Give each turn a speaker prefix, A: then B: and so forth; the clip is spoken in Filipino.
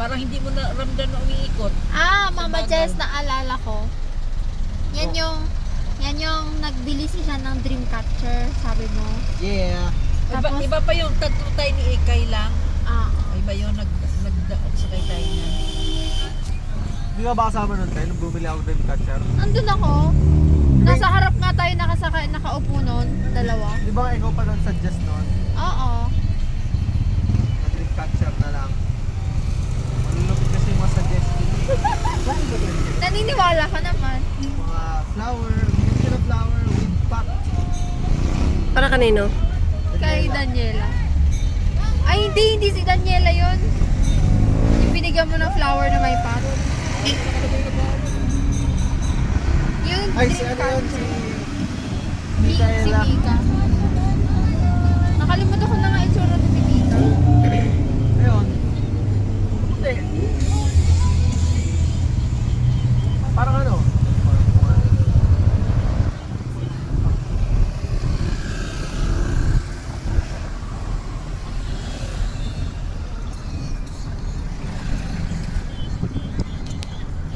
A: Parang hindi mo na ramdam na umiikot.
B: Mama
A: Sa
B: Jess,
A: bagal.
B: naalala ko. Yan yung nagbili siya ng Dreamcatcher, sabi mo.
C: Yeah.
B: Tapos-
A: Iba pa yung tatlo tayo ni Ekay lang. Iba yung nagsakay tayo niya.
C: Hindi ka ba kasama nun tayo nung bumili ako ng catcher?
B: Andun ako. Nasa harap nga tayo nakaupo nun, dalawa.
C: Di ba ikaw pa nun suggest nun?
B: Oo.
C: Nag-drink catcher na lang. Malulupit kasi yung mga suggestion.
B: Naniniwala ka naman.
C: Mga flower, bigyan ka ng flower with pot.
D: Para kanino?
B: Kay Daniela. Ay, hindi si Daniela yun. Yung binigyan mo ng flower na may pot. Yung
C: Ay, si ano yun? Si
B: Si
C: Micaela.
B: Mika. Nakalimutan ko na nga itsura ni Mika.
C: Ayun,